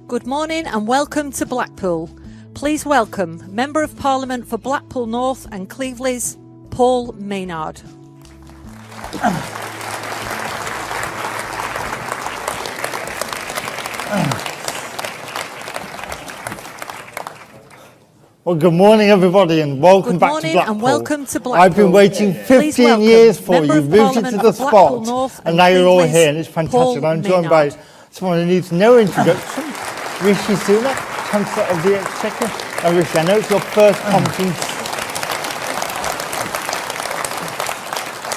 Good morning and welcome to Blackpool. Please welcome Member of Parliament for Blackpool North and Cleveleys, Paul Maynard. Well, good morning, everybody, and welcome back to Blackpool. And welcome to Blackpool. I've been waiting 15 years for you. You've moved into the spot, and now you're all here, and it's fantastic. I'm joined by someone who needs no introduction, Rishi Sunak, Chancellor of the Exchequer. Now, Rishi, I know it's your first conference.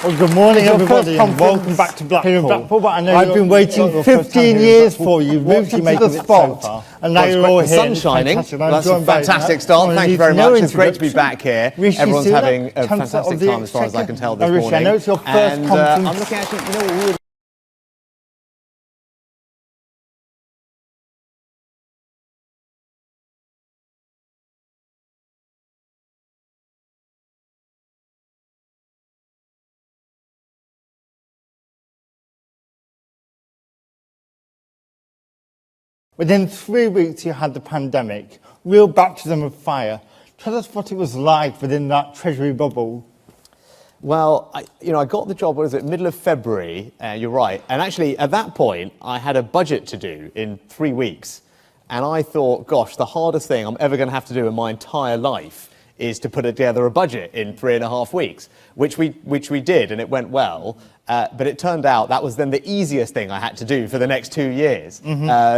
Well, good morning, everybody, and welcome back to Blackpool. I've been waiting 15 years for you. You've moved into the spot, and now you're all here. The sun's shining. That's a fantastic start. Thank you very much. It's great to be back here. Everyone's having a fantastic time, as far as I can tell, this morning. I know it's your first conference. I'm looking at you. You know what we would. Within 3 weeks, you had the pandemic, real baptism of fire. Tell us what it was like within that Treasury bubble. Well, I got the job, middle of February, you're right. And actually, at that point, I had a budget to do in 3 weeks. And I thought, gosh, the hardest thing I'm ever going to have to do in my entire life is to put together a budget in 3.5 weeks, which we did, and it went well. But it turned out that was then the easiest thing I had to do for the next 2 years.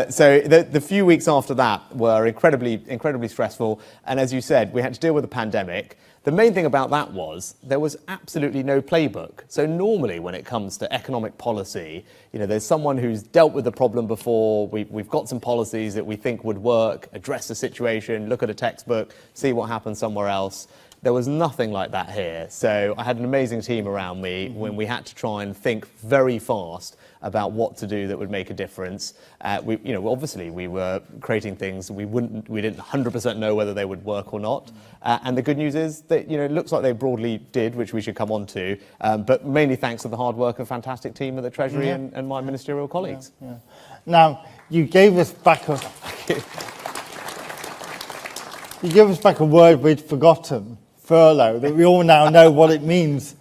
So the few weeks after that were incredibly stressful. And as you said, we had to deal with the pandemic. The main thing about that was there was absolutely no playbook. So normally when it comes to economic policy, there's someone who's dealt with the problem before. We've got some policies that we think would work, address the situation, look at a textbook, see what happens somewhere else. There was nothing like that here. So I had an amazing team around me when we had to try and think very fast about what to do that would make a difference. Obviously we were creating things we didn't 100% know whether they would work or not. And the good news is that it looks like they broadly did, which we should come on to. But mainly thanks to the hard work of a fantastic team at the Treasury and my ministerial colleagues. Yeah. Now you gave us back a word we'd forgotten. Furlough, that we all now know what it means.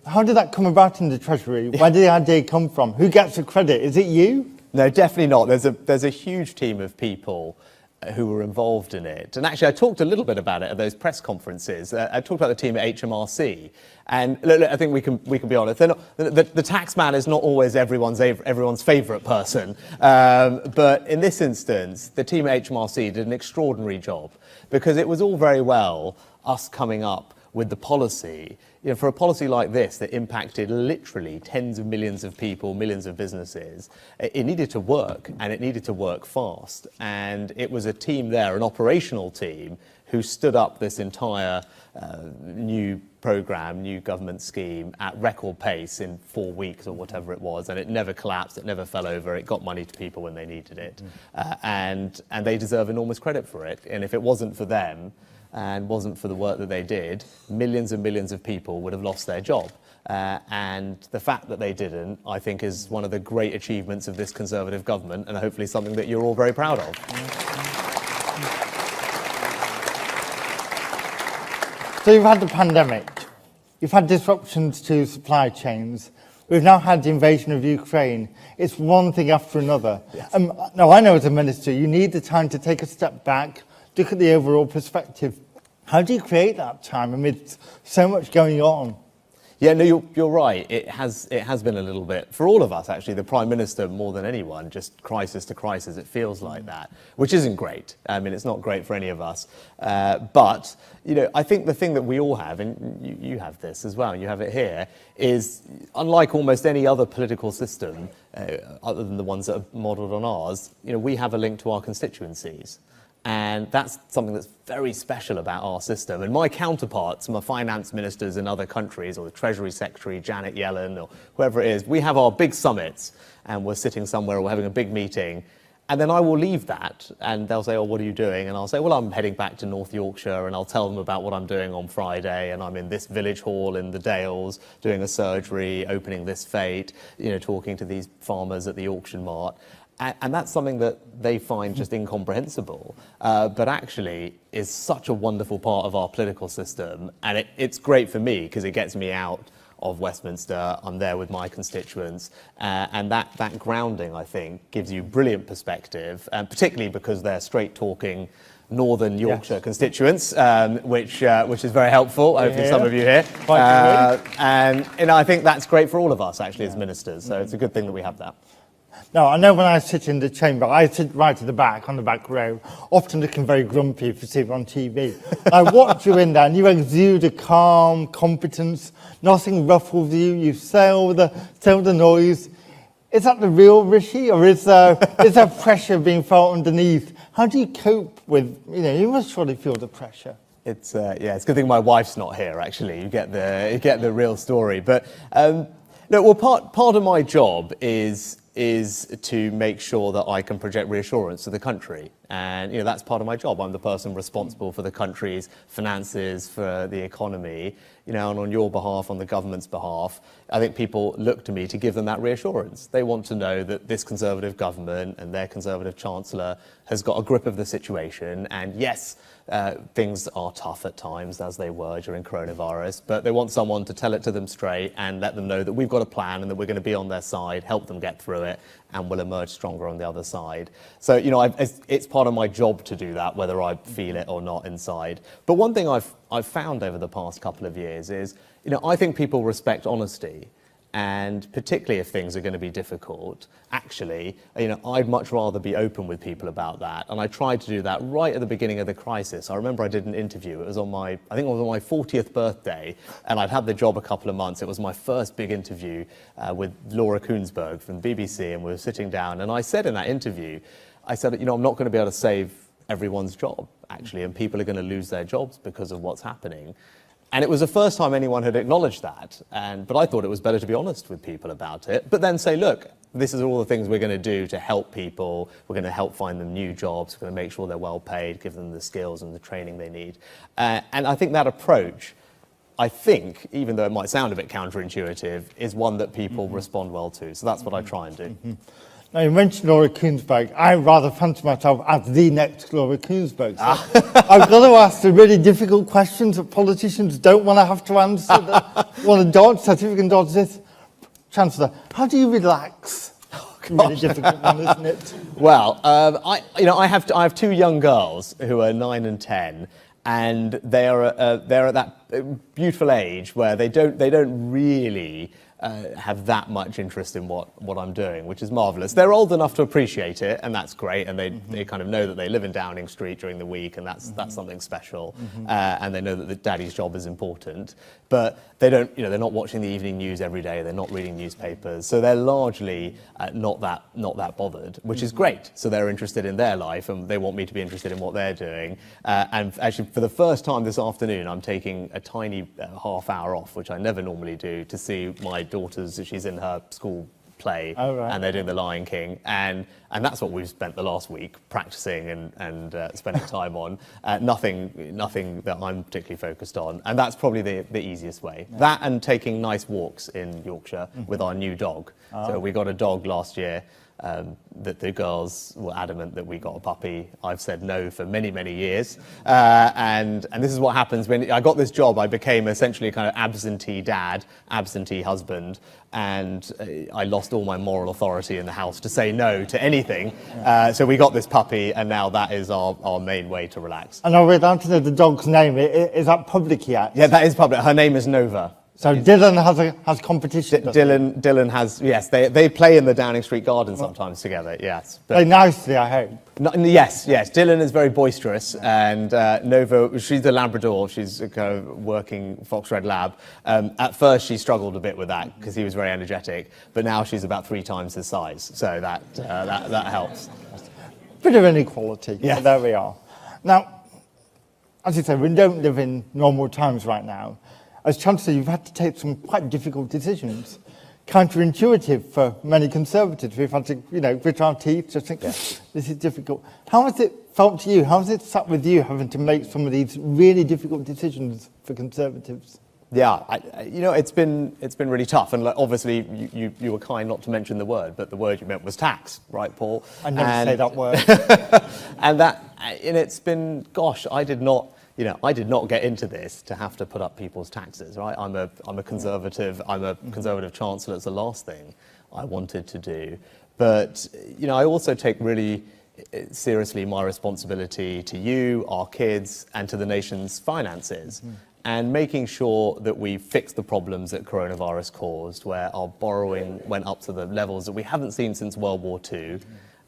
How did that come about in the Treasury? Where did the idea come from? Who gets the credit? Is it you? No, definitely not. There's a huge team of people who were involved in it. And actually, I talked a little bit about it at those press conferences. I talked about the team at HMRC. And look, I think we can be honest. The tax man is not always everyone's favourite person. But in this instance, the team at HMRC did an extraordinary job, because it was all very well us coming up with the policy. For a policy like this that impacted literally tens of millions of people, millions of businesses, it needed to work, and it needed to work fast. And it was a team there, an operational team, who stood up this entire new programme, new government scheme at record pace in 4 weeks or whatever it was. And it never collapsed, it never fell over, it got money to people when they needed it. And they deserve enormous credit for it. And if it wasn't for them, and wasn't for the work that they did, millions and millions of people would have lost their job. And the fact that they didn't, I think, is one of the great achievements of this Conservative government, and hopefully something that you're all very proud of. So you've had the pandemic, you've had disruptions to supply chains, we've now had the invasion of Ukraine. It's one thing after another. Yes. Now, I know as a minister, you need the time to take a step back, look at the overall perspective. How do you create that time amidst so much going on? Yeah, no, you're right. It has been a little bit, for all of us actually, the Prime Minister more than anyone, just crisis to crisis, it feels like that, which isn't great. I mean, it's not great for any of us. But, I think the thing that we all have, and you have this as well, you have it here, is unlike almost any other political system, other than the ones that are modelled on ours, we have a link to our constituencies. And that's something that's very special about our system. And my counterparts, my finance ministers in other countries, or the Treasury Secretary, Janet Yellen, or whoever it is, we have our big summits, and we're sitting somewhere, or we're having a big meeting, and then I will leave that, and they'll say, oh, what are you doing? And I'll say, well, I'm heading back to North Yorkshire, and I'll tell them about what I'm doing on Friday, and I'm in this village hall in the Dales, doing a surgery, opening this fete, talking to these farmers at the auction mart. And that's something that they find just incomprehensible, but actually is such a wonderful part of our political system. And it's great for me because it gets me out of Westminster. I'm there with my constituents. And that grounding, I think, gives you brilliant perspective, particularly because they're straight-talking Northern Yorkshire constituents, which is very helpful, hopefully some of you here. And I think that's great for all of us, actually, as ministers. So it's a good thing that we have that. Now, I know when I sit in the chamber, I sit right at the back, on the back row, often looking very grumpy if you see it on TV. I watch you in there and you exude a calm competence, nothing ruffles you, you sail the noise. Is that the real Rishi, or is there pressure being felt underneath? How do you cope with, you must surely feel the pressure. It's a good thing my wife's not here, actually. You get the real story. But, part of my job is to make sure that I can project reassurance to the country. And, that's part of my job. I'm the person responsible for the country's finances, for the economy, and on your behalf, on the government's behalf, I think people look to me to give them that reassurance. They want to know that this Conservative government and their Conservative Chancellor has got a grip of the situation. And yes, things are tough at times, as they were during coronavirus, but they want someone to tell it to them straight and let them know that we've got a plan and that we're going to be on their side, help them get through it, and we'll emerge stronger on the other side. So, it's part of my job to do that, whether I feel it or not inside. But one thing I've found over the past couple of years is, I think people respect honesty. And particularly if things are going to be difficult, actually, I'd much rather be open with people about that. And I tried to do that right at the beginning of the crisis. I remember I did an interview. It was on my 40th birthday, and I'd had the job a couple of months. It was my first big interview with Laura Koonsberg from the BBC, and we were sitting down. And I said in that interview, I'm not going to be able to save everyone's job, actually, and people are going to lose their jobs because of what's happening. And it was the first time anyone had acknowledged that. But I thought it was better to be honest with people about it, but then say, look, this is all the things we're going to do to help people. We're going to help find them new jobs. We're going to make sure they're well paid, give them the skills and the training they need. And I think that approach, even though it might sound a bit counterintuitive, is one that people respond well to. So that's what I try and do. Now, you mentioned Laura Koonsberg. I rather fancy myself as the next Laura Koonsberg. So I've got to ask the really difficult questions that politicians don't want to have to answer, want to dodge, certificate dodge this. Chancellor, how do you relax? Really difficult one, isn't it? Well, I have two young girls who are 9 and 10, and they're at that beautiful age where they don't really have that much interest in what I'm doing, which is marvellous. They're old enough to appreciate it, and that's great, and they kind of know that they live in Downing Street during the week, and that's something special, and they know that the daddy's job is important, but they don't, they're not watching the evening news every day, they're not reading newspapers, so they're largely not that bothered, which is great. So they're interested in their life, and they want me to be interested in what they're doing, and actually for the first time this afternoon I'm taking a tiny half hour off, which I never normally do, to see my daughter's, she's in her school play, and they're doing The Lion King, and that's what we've spent the last week practicing and spending time on. Nothing that I'm particularly focused on, and that's probably the easiest way. Yeah. That and taking nice walks in Yorkshire with our new dog. So we got a dog last year. That the girls were adamant that we got a puppy. I've said no for many, many years. And this is what happens when I got this job. I became essentially a kind of absentee dad, absentee husband, and I lost all my moral authority in the house to say no to anything. So we got this puppy, and now that is our main way to relax. And we're down to know the dog's name. Is that public yet? Yeah, that is public. Her name is Nova. So Dylan has competition. Dylan has, yes. They play in the Downing Street garden sometimes together. Yes. Very nicely, I hope. Yes. Dylan is very boisterous, and Nova, she's a Labrador. She's a kind of working Fox Red Lab. At first, she struggled a bit with that because he was very energetic, but now she's about 3 times his size, so that helps. Bit of inequality. Yeah. There we are. Now, as you say, we don't live in normal times right now. As Chancellor, you've had to take some quite difficult decisions, counterintuitive for many Conservatives. We've had to, grit our teeth, just think, this is difficult. How has it felt to you? How has it sat with you having to make some of these really difficult decisions for Conservatives? Yeah, it's been really tough, and obviously you were kind not to mention the word, but the word you meant was tax, right, Paul? I never say that word. and it's been, gosh, I did not get into this to have to put up people's taxes, right? I'm a conservative. I'm a conservative chancellor. It's the last thing I wanted to do, but I also take really seriously my responsibility to you, our kids, and to the nation's finances. And making sure that we fix the problems that coronavirus caused, where our borrowing went up to the levels that we haven't seen since World War II,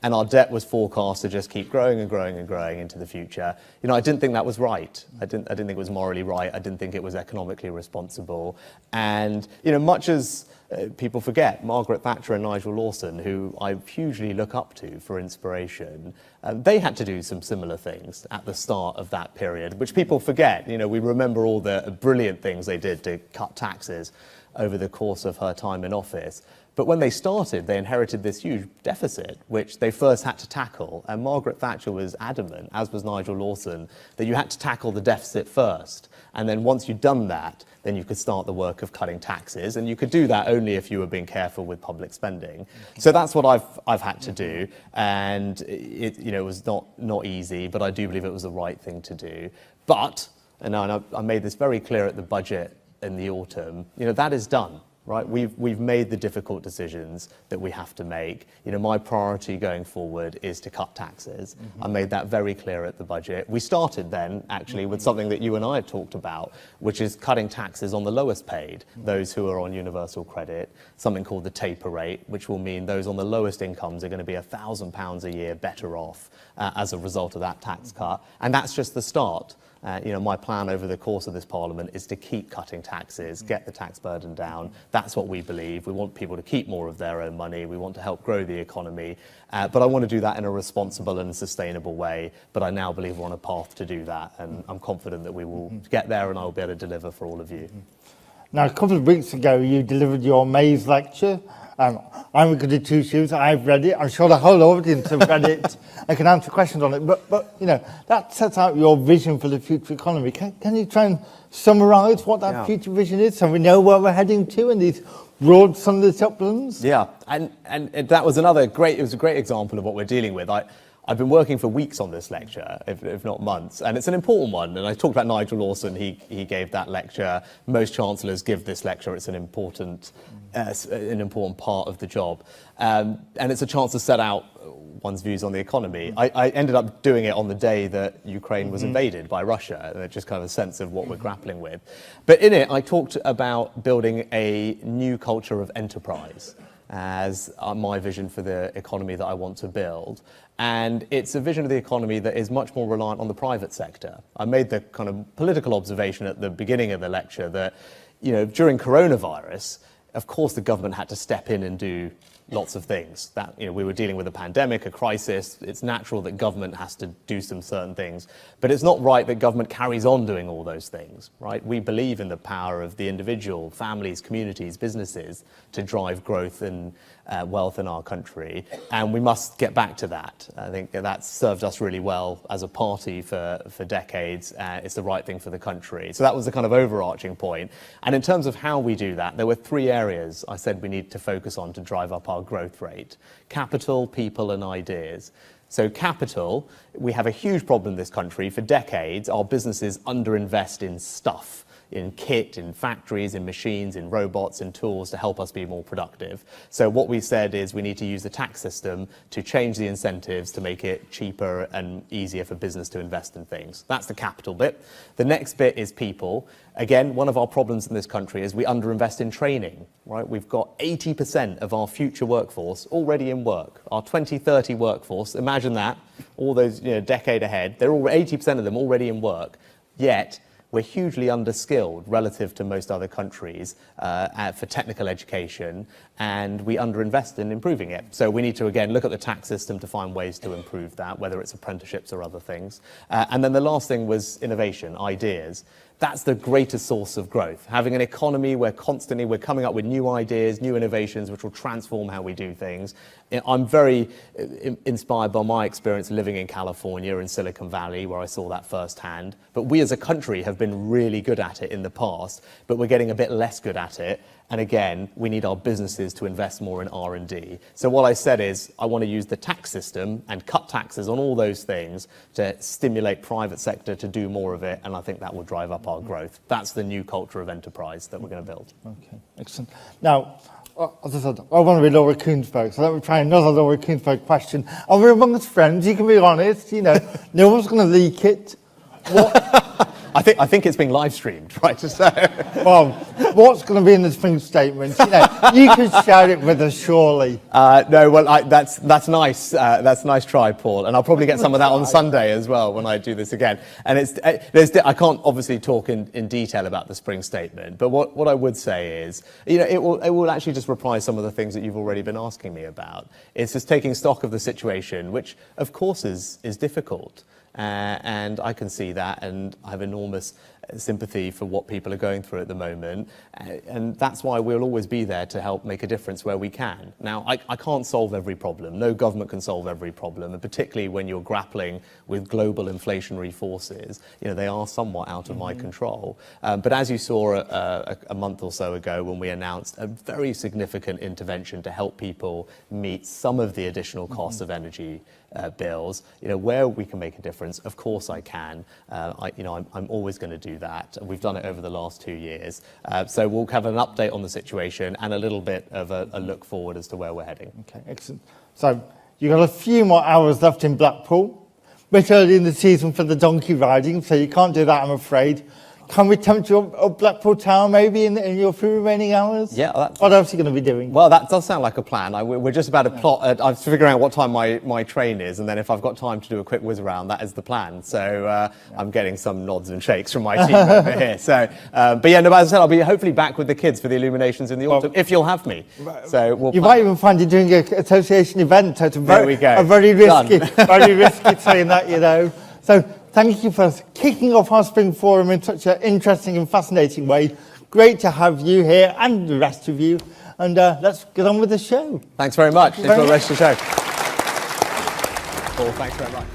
and our debt was forecast to just keep growing and growing and growing into the future. I didn't think that was right. I didn't think it was morally right. I didn't think it was economically responsible. And much as people forget, Margaret Thatcher and Nigel Lawson, who I hugely look up to for inspiration, they had to do some similar things at the start of that period, which people forget. We remember all the brilliant things they did to cut taxes over the course of her time in office. But when they started, they inherited this huge deficit, which they first had to tackle. And Margaret Thatcher was adamant, as was Nigel Lawson, that you had to tackle the deficit first. And then once you'd done that, then you could start the work of cutting taxes. And you could do that only if you were being careful with public spending. So that's what I've had to do. And it was not easy, but I do believe it was the right thing to do. But, and I made this very clear at the budget in the autumn, that is done. Right, we've made the difficult decisions that we have to make. My priority going forward is to cut taxes. I made that very clear at the budget. We started then, actually, with something that you and I had talked about, which is cutting taxes on the lowest paid, those who are on universal credit, something called the taper rate, which will mean those on the lowest incomes are going to be £1,000 a year better off as a result of that tax cut. And that's just the start. My plan over the course of this Parliament is to keep cutting taxes, get the tax burden down. That's what we believe. We want people to keep more of their own money. We want to help grow the economy. But I want to do that in a responsible and sustainable way. But I now believe we're on a path to do that. And I'm confident that we will get there and I will be able to deliver for all of you. Now, a couple of weeks ago, you delivered your May's lecture. I'm going to two shoes. I've read it. I'm sure the whole audience have read it and can answer questions on it. But that sets out your vision for the future economy. Can you try and summarise what that future vision is, so we know where we're heading to in these broad sunlit uplands? Yeah, and that was a great example of what we're dealing with. I've been working for weeks on this lecture, if not months, and it's an important one. And I talked about Nigel Lawson. He gave that lecture. Most chancellors give this lecture. It's an important part of the job, and it's a chance to set out one's views on the economy. I ended up doing it on the day that Ukraine was invaded by Russia, and just kind of a sense of what we're grappling with. But in it, I talked about building a new culture of enterprise as my vision for the economy that I want to build. And it's a vision of the economy that is much more reliant on the private sector. I made the kind of political observation at the beginning of the lecture that, during coronavirus, of course the government had to step in and do lots of things. That we were dealing with a pandemic, a crisis. It's natural that government has to do some certain things, but it's not right that government carries on doing all those things, right? We believe in the power of the individual, families, communities, businesses to drive growth and wealth in our country, and we must get back to that. I think that's served us really well as a party for decades. It's the right thing for the country. So that was the kind of overarching point. And in terms of how we do that, there were three areas I said we need to focus on to drive up our growth rate: capital, people, and ideas. So capital, we have a huge problem in this country. For decades, our businesses underinvest in stuff, in kit, in factories, in machines, in robots, in tools to help us be more productive. So what we said is we need to use the tax system to change the incentives to make it cheaper and easier for business to invest in things. That's the capital bit. The next bit is people. Again, one of our problems in this country is we underinvest in training, right? We've got 80% of our future workforce already in work. Our 2030 workforce, imagine that, all those, decade ahead, they're all 80% of them already in work, yet we're hugely underskilled relative to most other countries for technical education, and we underinvest in improving it. So we need to, again, look at the tax system to find ways to improve that, whether it's apprenticeships or other things. And then the last thing was innovation, ideas. That's the greatest source of growth. Having an economy where constantly we're coming up with new ideas, new innovations, which will transform how we do things. I'm very inspired by my experience living in California and Silicon Valley, where I saw that firsthand. But we as a country have been really good at it in the past, but we're getting a bit less good at it. And again, we need our businesses to invest more in R&D. So what I said is I want to use the tax system and cut taxes on all those things to stimulate private sector to do more of it. And I think that will drive up our growth. That's the new culture of enterprise that we're going to build. Okay, excellent. Now, as I said, I want to be Laura Kuenssberg, so let me try another Laura Kuenssberg question. Are we amongst friends? You can be honest, you know, no one's going to leak it. What? I think it's being live streamed, right? So, well, what's going to be in the spring statement? You know, you could share it with us, surely. No, well, that's nice. That's nice try, Paul. And I'll probably get some of that on Sunday as well when I do this again. And I can't obviously talk in detail about the spring statement, but what I would say is, you know, it will actually just reprise some of the things that you've already been asking me about. It's just taking stock of the situation, which of course is difficult. And I can see that, and I have enormous sympathy for what people are going through at the moment, and that's why we'll always be there to help make a difference where we can. Now, I can't solve every problem. No government can solve every problem, and particularly when you're grappling with global inflationary forces, you know, they are somewhat out of my control. But as you saw a month or so ago when we announced a very significant intervention to help people meet some of the additional costs of energy bills, you know, where we can make a difference, of course I can. I'm always going to do that. We've done it over the last 2 years. So we'll have an update on the situation and a little bit of a look forward as to where we're heading. Okay, excellent. So you've got a few more hours left in Blackpool. Bit early in the season for the donkey riding, so you can't do that, I'm afraid. Can we tempt you up Blackpool Tower maybe in your few remaining hours? Yeah. What else are you going to be doing? Well, that does sound like a plan. We're just about to plot. I'm figuring out what time my train is, and then if I've got time to do a quick whiz around, that is the plan. So I'm getting some nods and shakes from my team over here. So, but yeah, no, as I said, I'll be hopefully back with the kids for the illuminations in the autumn, if you'll have me. So you might even find you doing an association event. It's there we go. A very risky, very risky saying that, you know. So thank you for kicking off our Spring Forum in such an interesting and fascinating way. Great to have you here and the rest of you. And let's get on with the show. Thanks very much. Enjoy the rest of the show. Paul, thanks very much.